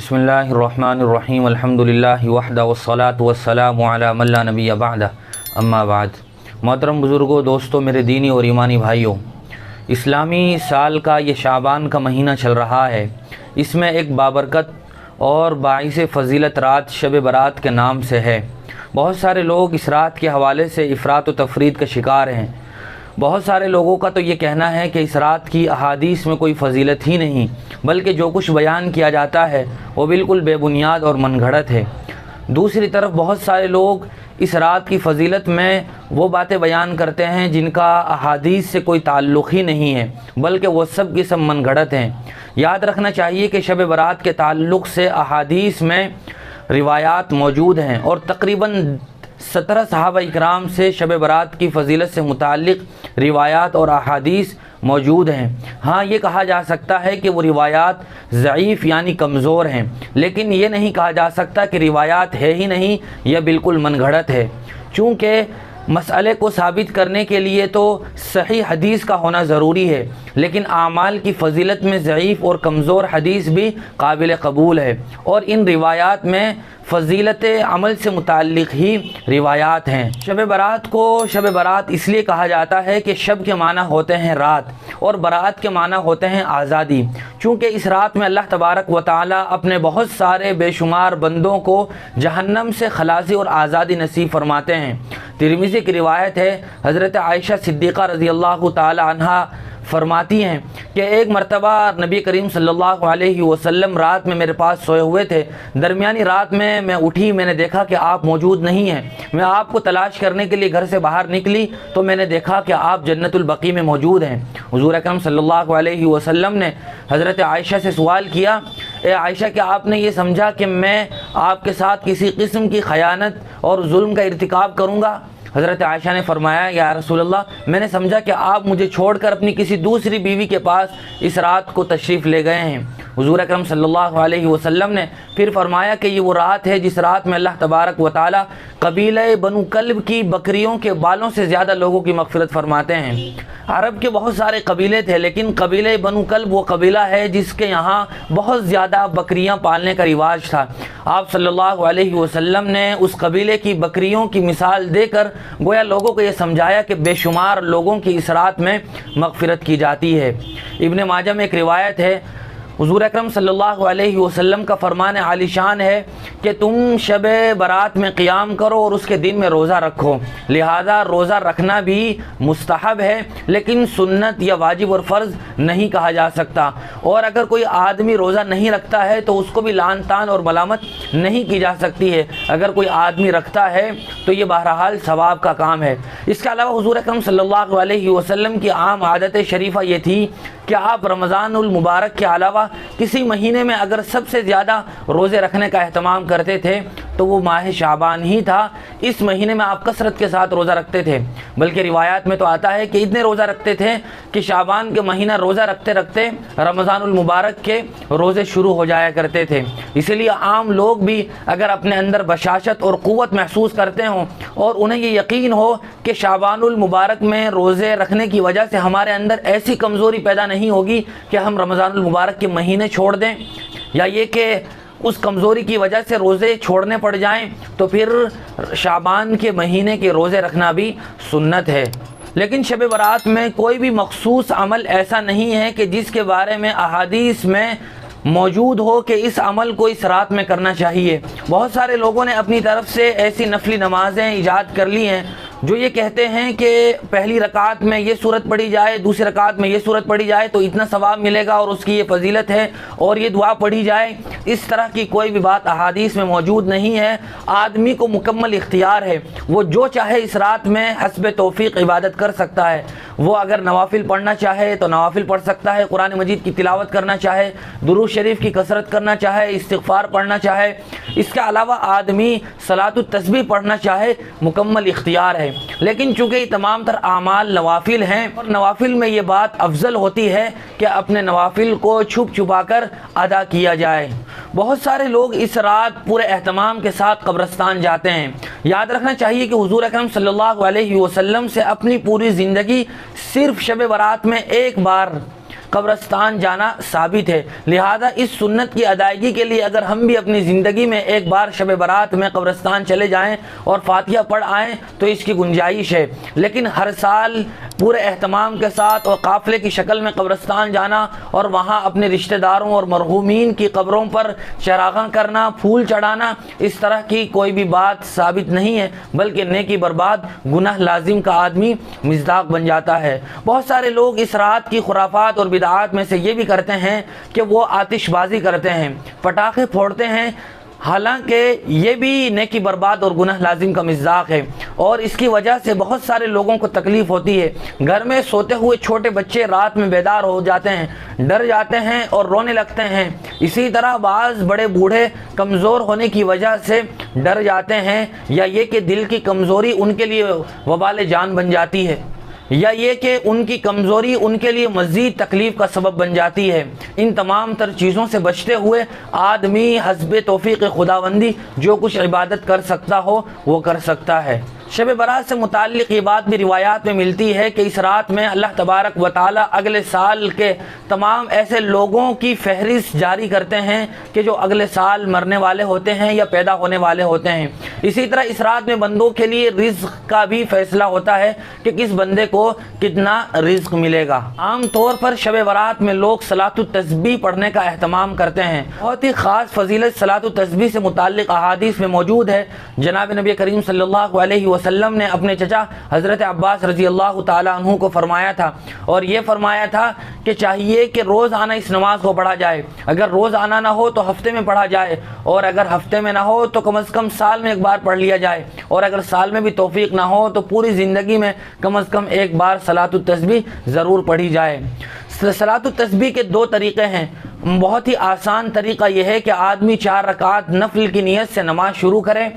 बिस्मिल्लाहिर्रहमानिर्रहीम अल्हम्दुलिल्लाहि वहदा वस्सलातु वस्सलामु अला मन ला नबिय्य बअदा अम्मा बाद। मोहतरम बुज़ुर्गों, दोस्तों, मेरे दीनी और ईमानी भाइयों, इस्लामी साल का ये शाबान का महीना चल रहा है। इसमें एक बाबरकत और बाइस फ़जीलत रात शब बरात के नाम से है। बहुत सारे लोग इस रात के हवाले से इफ़रात व तफरीद का शिकार हैं। बहुत सारे लोगों का तो ये कहना है कि इस रात की अहादीस में कोई फ़जीलत ही नहीं, बल्कि जो कुछ बयान किया जाता है वो बिल्कुल बेबुनियाद और मनगढ़ंत है। दूसरी तरफ बहुत सारे लोग इस रात की फ़जीलत में वो बातें बयान करते हैं जिनका अहादीस से कोई ताल्लुक़ ही नहीं है, बल्कि वो सब की सब मनगढ़ंत हैं। याद रखना चाहिए कि शब बरात के ताल्लुक़ से अहादीस में रिवायात मौजूद हैं और तकरीबन 17 सहाबा इकराम से शब बरात की फ़जीलत से मुताल्लिक़ रिवायात और अहादीस मौजूद हैं। हाँ, ये कहा जा सकता है कि वो रिवायात ज़ईफ़ यानी कमज़ोर हैं, लेकिन ये नहीं कहा जा सकता कि रिवायात है ही नहीं, यह बिल्कुल मनगढ़ंत है। चूँकि मसले को साबित करने के लिए तो सही हदीस का होना ज़रूरी है, लेकिन आमाल की फ़जीलत में ज़ईफ़ और कमज़ोर हदीस भी काबिल कबूल है और इन रिवायात में फ़जीलत अमल से मुताल्लिक़ ही रिवायात हैं। शब बरात को शब बरात इसलिए कहा जाता है कि शब के माना होते हैं रात और बरात के माना होते हैं आज़ादी। चूँकि इस रात में अल्लाह तबारक व तआला अपने बहुत सारे बेशुमार बंदों को जहन्नम से खलासी और आज़ादी नसीब फरमाते हैं। तिरमिज़ी की रिवायत है, हज़रत आयशा सिद्दीक़ा रज़ी अल्लाह तआला अन्हा फरमाती हैं कि एक मरतबा नबी करीम सल्लल्लाहु अलैहि वसल्लम रात में मेरे पास सोए हुए थे। दरमियानी रात में मैं उठी, मैंने देखा कि आप मौजूद नहीं हैं। मैं आपको तलाश करने के लिए घर से बाहर निकली तो मैंने देखा कि आप जन्नतुल बकी में मौजूद हैं। हुज़ूर अकरम सल्लल्लाहु अलैहि वसल्लम ने हज़रत आयशा से सवाल किया, ए आयशा, क्या आपने ये समझा कि मैं आपके साथ किसी किस्म की खयानत और जुल्म का इर्तिकाब करूँगा? हज़रत आयशा ने फरमाया, या रसूल अल्लाह, मैंने समझा कि आप मुझे छोड़कर अपनी किसी दूसरी बीवी के पास इस रात को तशरीफ़ ले गए हैं। हुज़ूर अकरम सल्लल्लाहु अलैहि वसल्लम ने फिर फरमाया कि ये वो रात है जिस रात में अल्लाह तबारक व तआला कबीले बनु कल्ब की बकरियों के बालों से ज़्यादा लोगों की मग़फ़िरत फरमाते हैं। अरब के बहुत सारे कबीले थे, लेकिन कबीले बनु कल्ब वो कबीला है जिसके यहाँ बहुत ज़्यादा बकरियाँ पालने का रिवाज था। आप सल्लल्लाहु अलैहि वसल्लम ने उस कबीले की बकरियों की मिसाल देकर गोया लोगों को ये समझाया कि बेशुमार लोगों की इस रात में मग़फ़िरत की जाती है। इब्न माजा में एक रिवायत है, हुज़ूर अकरम सल्लल्लाहु अलैहि वसल्लम का फरमान आलिशान है कि तुम शब बरात में क़ियाम करो और उसके दिन में रोज़ा रखो। लिहाजा रोज़ा रखना भी मुस्तहब है, लेकिन सुन्नत या वाजिब और फ़र्ज़ नहीं कहा जा सकता। और अगर कोई आदमी रोज़ा नहीं रखता है तो उसको भी लान तान और मलामत नहीं की जा सकती है। अगर कोई आदमी रखता है तो ये बहरहाल सवाब का काम है। इसके अलावा हुज़ूर अकरम सल्लल्लाहु अलैहि वसल्लम की आम आदत शरीफ़ा ये थी कि आप रमज़ानुल मुबारक के अलावा किसी महीने में अगर सबसे ज़्यादा रोज़े रखने का एहतमाम करते थे तो वो माह शाबान ही था। इस महीने में आप कसरत के साथ रोज़ा रखते थे, बल्कि रिवायात में तो आता है कि इतने रोज़ा रखते थे कि शाबान के महीना रोज़ा रखते रखते रमज़ानुल मुबारक के रोज़े शुरू हो जाया करते थे। इसलिए आम लोग भी अगर अपने अंदर बशाशत और क़ुव्वत महसूस करते हों और उन्हें ये यकीन हो कि शाबानुल मुबारक में रोज़े रखने की वजह से हमारे अंदर ऐसी कमज़ोरी पैदा नहीं होगी कि हम रमज़ानुल मुबारक के महीने छोड़ दें, या ये कि उस कमज़ोरी की वजह से रोज़े छोड़ने पड़ जाएं, तो फिर शाबान के महीने के रोज़े रखना भी सुन्नत है। लेकिन शब बरात में कोई भी मखसूस अमल ऐसा नहीं है कि जिसके बारे में अहादीस में मौजूद हो कि इस अमल को इस रात में करना चाहिए। बहुत सारे लोगों ने अपनी तरफ से ऐसी नफली नमाज़ें ईजाद कर ली हैं जो ये कहते हैं कि पहली रकात में ये सूरत पढ़ी जाए, दूसरी रकात में ये सूरत पढ़ी जाए तो इतना सवाब मिलेगा और उसकी ये फजीलत है, और ये दुआ पढ़ी जाए। इस तरह की कोई भी बात अहादीस में मौजूद नहीं है। आदमी को मुकम्मल इख्तियार है, वो जो चाहे इस रात में हस्ब तौफीक इबादत कर सकता है। वो अगर नवाफिल पढ़ना चाहे तो नवाफिल पढ़ सकता है, कुरान मजीद की तिलावत करना चाहे, दुरूद शरीफ की कसरत करना चाहे, इस्तिग़फ़ार पढ़ना चाहे। इसके अलावा आदमी सलातुत तस्बीह पढ़ना चाहे, मुकम्मल इख्तियार है। लेकिन चूँकि तमाम तर आमाल नवाफिल हैं और नवाफिल में ये बात अफजल होती है कि अपने नवाफिल को छुप छुपा कर अदा किया जाए। बहुत सारे लोग इस रात पूरे एहतमाम के साथ कब्रस्तान जाते हैं। याद रखना चाहिए कि हुज़ूर अकरम सल्लल्लाहु अलैहि वसल्लम से अपनी पूरी ज़िंदगी सिर्फ शब बरात में एक बार कब्रस्तान जाना साबित है। लिहाजा इस सुन्नत की अदायगी के लिए अगर हम भी अपनी ज़िंदगी में एक बार शब बारात में कब्रस्तान चले जाएं और फातिहा पढ़ आएँ तो इसकी गुंजाइश है। लेकिन हर साल पूरे एहतमाम के साथ और काफ़िले की शक्ल में कब्रस्तान जाना और वहाँ अपने रिश्तेदारों और मरहूमीन की कब्रों पर चरागां करना, फूल चढ़ाना, इस तरह की कोई भी बात साबित नहीं है, बल्कि नेकी बर्बाद गुनाह लाजिम का आदमी मिज़दाक बन जाता है। बहुत सारे लोग इस रात की खुराफात और बिदआत में से ये भी करते हैं कि वो आतिशबाजी करते हैं, पटाखे फोड़ते हैं, हालांकि ये भी नेकी बर्बाद और गुनाह लाजिम का मिज़ाक है और इसकी वजह से बहुत सारे लोगों को तकलीफ़ होती है। घर में सोते हुए छोटे बच्चे रात में बेदार हो जाते हैं, डर जाते हैं और रोने लगते हैं। इसी तरह बाज़ बड़े बूढ़े कमज़ोर होने की वजह से डर जाते हैं, या ये कि दिल की कमज़ोरी उनके लिए वबाल जान बन जाती है, या ये कि उनकी कमज़ोरी उनके लिए मज़ीद तकलीफ़ का सबब बन जाती है। इन तमाम तर चीज़ों से बचते हुए आदमी हस्बे तौफ़ीक़ खुदाबंदी जो कुछ इबादत कर सकता हो वो कर सकता है। शब बारात से मुताल्लिक़ ये बात भी रिवायात में मिलती है कि इस रात में अल्लाह तबारक व तआला अगले साल के तमाम ऐसे लोगों की फहरिस्त जारी करते हैं कि जो अगले साल मरने वाले होते हैं या पैदा होने वाले होते हैं। इसी तरह इस रात में बंदों के लिए रिज़्क़ का भी फ़ैसला होता है कि किस बंदे को कितना रिज़्क़ मिलेगा। आम तौर पर शब बारात में लोग सलातुत तस्बीह पढ़ने का एहतमाम करते हैं। बहुत ही ख़ास फ़जीलत सलातुत तस्बीह से मुताल्लिक़ अहादीस में मौजूद है। जनाब नबी करीम सल्लल्लाहु अलैहि वसल्लम ने अपने चचा हज़रत अब्बास रज़ी अल्लाह ताला अन्हु को फरमाया था, और ये फरमाया था कि चाहिए कि रोज़ आना इस नमाज को पढ़ा जाए। अगर रोज़ आना ना हो तो हफ्ते में पढ़ा जाए, और अगर हफ्ते में ना हो तो कम अज़ कम साल में एक बार पढ़ लिया जाए, और अगर साल में भी तौफ़ीक़ ना हो तो पूरी ज़िंदगी में कम अज़ कम एक बार सलातुत तस्बीह ज़रूर पढ़ी जाए। सलातुत तस्बीह के दो तरीक़े हैं। बहुत ही आसान तरीक़ा यह है कि आदमी 4 रकात नफल की नीयत से नमाज शुरू करे।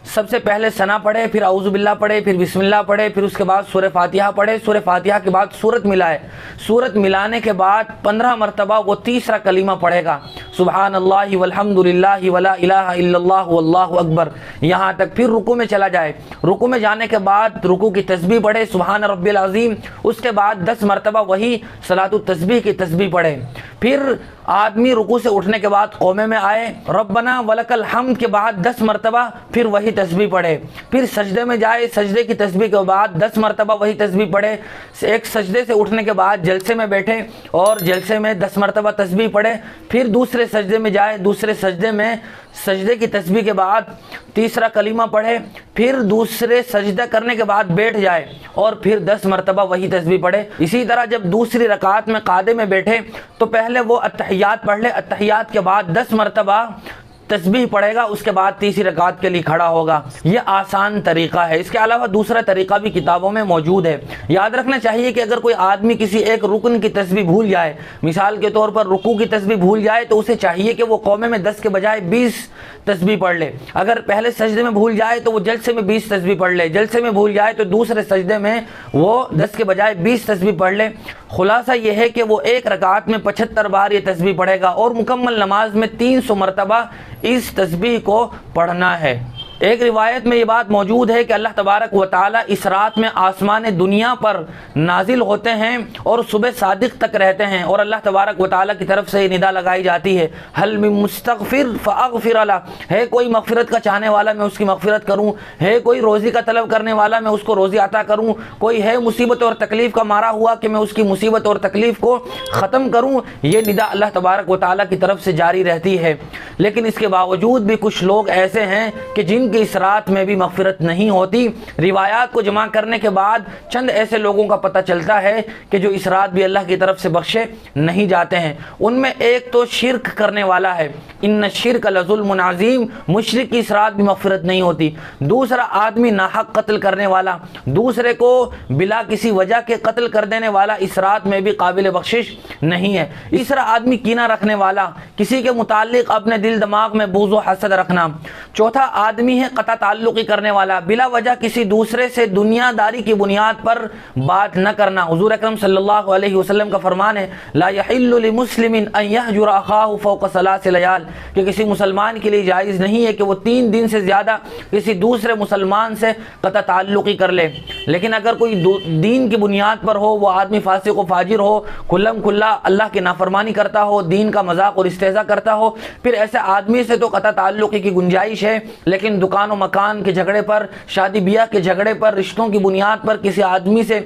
सबसे पहले सना पढ़े, फिर औज़ु बिल्लाह पढ़े, फिर बिस्मिल्लाह पढ़े, फिर उसके बाद सूरह फातिहा पढ़े। सूरह फातिहा के बाद सूरत मिलाए। सूरत मिलाने के बाद 15 मरतबा वो तीसरा कलीमा पढ़ेगा, सुबहानल्लाहि वल्हम्दुलिल्लाहि वला इलाहा इल्लल्लाह वल्लाहु अकबर, यहाँ तक। फिर रुकू में चला जाए। रुकू में जाने के बाद रुकू की तस्बीह पढ़े, सुबहान रब्बिल अज़ीम। उसके बाद 10 मरतबा वही सलातुत तस्बीह की तस्बीह पढ़े। फिर आदमी रुकू से उठने के बाद कौमे में आए, रब्बना वलकल हम्द के बाद 10 मरतबा फिर वही तस्बीह पढ़े। फिर सजदे में जाए, सजदे की तस्बीह के बाद 10 मरतबा वही तस्बीह पढ़े। एक सजदे से उठने के बाद जलसे में बैठे और जलसे में 10 मरतबा तस्बीह पढ़े। फिर दूसरे सजदे में जाए, दूसरे सजदे में सजदे की तस्बीह के बाद तीसरा कलीमा पढ़े। फिर दूसरे सजदा करने के बाद बैठ जाए और फिर 10 मरतबा वही तस्बीह पढ़े। इसी तरह जब दूसरी रकात में कादे में बैठे तो पहले वो अत्तहियात पढ़ ले, अत्तहियात के बाद 10 मरतबा तस्बीह पढ़ेगा, उसके बाद तीसरी रकात के लिए खड़ा होगा। ये आसान तरीका है। इसके अलावा दूसरा तरीका भी किताबों में मौजूद है। याद रखना चाहिए कि अगर कोई आदमी किसी एक रुकन की तस्बीह भूल जाए, मिसाल के तौर पर रुकू की तस्बीह भूल जाए, तो उसे चाहिए कि वो कौमे में 10 के बजाय 20 तस्बीह पढ़ ले। अगर पहले सजदे में भूल जाए तो वो जलसे में 20 तस्बीह पढ़ ले। जलसे में भूल जाए तो दूसरे सजदे में वो 10 के बजाय 20 तस्बीह पढ़ ले। खुलासा ये है कि वो एक रकात में 75 बार ये तस्बीह पढ़ेगा और मुकम्मल नमाज में 300 मरतबा इस तस्बीह को पढ़ना है। एक रिवायत में ये बात मौजूद है कि अल्लाह तबारक व तआला इस रात में आसमान दुनिया पर नाजिल होते हैं और सुबह सादिक तक रहते हैं, और अल्लाह तबारक व तआला की तरफ से ये निदा लगाई जाती है, हल मिन मुस्तगफिर फअगफिर ला, है कोई मगफिरत का चाहने वाला मैं उसकी मगफिरत करूँ, है कोई रोज़ी का तलब करने वाला मैं उसको रोज़ी अता करूँ, कोई है मुसीबत और तकलीफ़ का मारा हुआ कि मैं उसकी मुसीबत और तकलीफ़ को ख़त्म करूँ। ये निदा अल्लाह तबारक व तआला की तरफ से जारी रहती है। लेकिन इसके बावजूद भी कुछ लोग ऐसे हैं कि जिनकी इस रात में भी मगफिरत नहीं होती। रिवायात को जमा करने के बाद चंद ऐसे लोगों का पता चलता है कि जो इस रात भी अल्लाह की तरफ से बख्शे नहीं जाते हैं। उनमें एक तो शिरक करने वाला है, इन्न शिरक लज़ुल्मुन अज़ीम, मुशरिक की इस रात भी मगफिरत नहीं होती। दूसरा आदमी नाहक कत्ल करने वाला, दूसरे को बिला किसी वजह के कत्ल कर देने वाला इस रात में भी काबिल बख्शिश नहीं है। तीसरा आदमी कीना रखने वाला, किसी के मुतालिक अपने दिल दिमाग में बुग़्ज़ व हसद रखना। चौथा आदमी है कता ताल्लुकी करने वाला, बिला वजह किसी दूसरे से दुनियादारी की बुनियाद पर बात न करना। हुजूर अकरम सल्लल्लाहु अलैहि वसल्लम का फरमान है, ला यहिल्लु लिमुस्लिमिन अन यहजुर अखाहु फौक सलासिल लयाल, कि किसी मुसलमान के लिए जायज़ नहीं है कि वो 3 दिन से ज़्यादा किसी दूसरे मुसलमान से कता ताल्लुकी कर ले। लेकिन अगर कोई दीन की बुनियाद पर हो, वो आदमी फासिक व फाजिर हो, खुल्लम खुल्ला अल्लाह की नाफरमानी करता हो, दीन का मजाक और इस्तेज़ा करता हो, फिर ऐसे आदमी से तो कता ताल्लुकी की गुंजाइश है। लेकिन दुकान और मकान के झगड़े पर, शादी ब्याह के झगड़े पर, रिश्तों की बुनियाद पर किसी आदमी से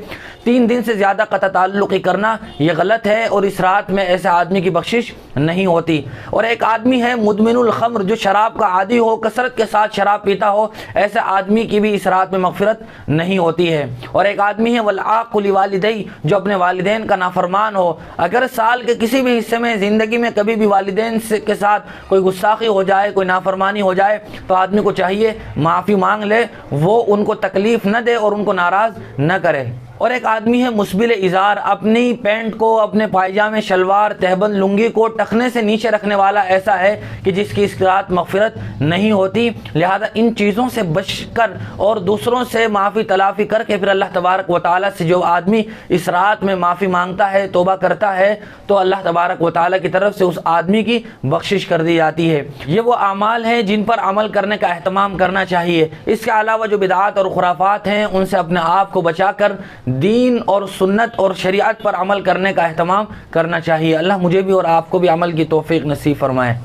3 दिन से ज़्यादा कता ताल्लुकी करना यह गलत है और इस रात में ऐसे आदमी की बख्शिश नहीं होती। और एक आदमी है मुदमिनुल खम्र, जो शराब का आदी हो, कसरत के साथ शराब पीता हो, ऐसे आदमी की भी इस रात में मगफिरत नहीं होती है। और एक आदमी है वल आक़ु लिवालिदैहि, जो अपने वालिदैन का नाफरमान हो। अगर साल के किसी भी हिस्से में ज़िंदगी में कभी भी वालिदैन के साथ कोई गुस्ताखी हो जाए, कोई नाफरमानी हो जाए, तो आदमी को चाहिए माफ़ी मांग ले, वो उनको तकलीफ़ न दे और उनको नाराज़ न करे। और एक आदमी है मुस्बिल इज़ार, अपनी पैंट को, अपने पायजामे, शलवार, तहबंद, लुंगी को टखने से नीचे रखने वाला ऐसा है कि जिसकी इस रात मगफिरत नहीं होती। लिहाजा इन चीज़ों से बचकर और दूसरों से माफ़ी तलाफ़ी करके फिर अल्लाह तबारक व तआला से जो आदमी इस रात में माफ़ी मांगता है, तौबा करता है, तो अल्लाह तबारक व तआला की तरफ से उस आदमी की बख्शिश कर दी जाती है। ये वो अमाल हैं जिन पर अमल करने का एहतमाम करना चाहिए। इसके अलावा जो बिदआत और खुराफात हैं, उनसे अपने आप को बचा कर दीन और सुन्नत और शरीयत पर अमल करने का एहतमाम करना चाहिए। अल्लाह मुझे भी और आपको भी अमल की तौफीक नसीब फरमाए।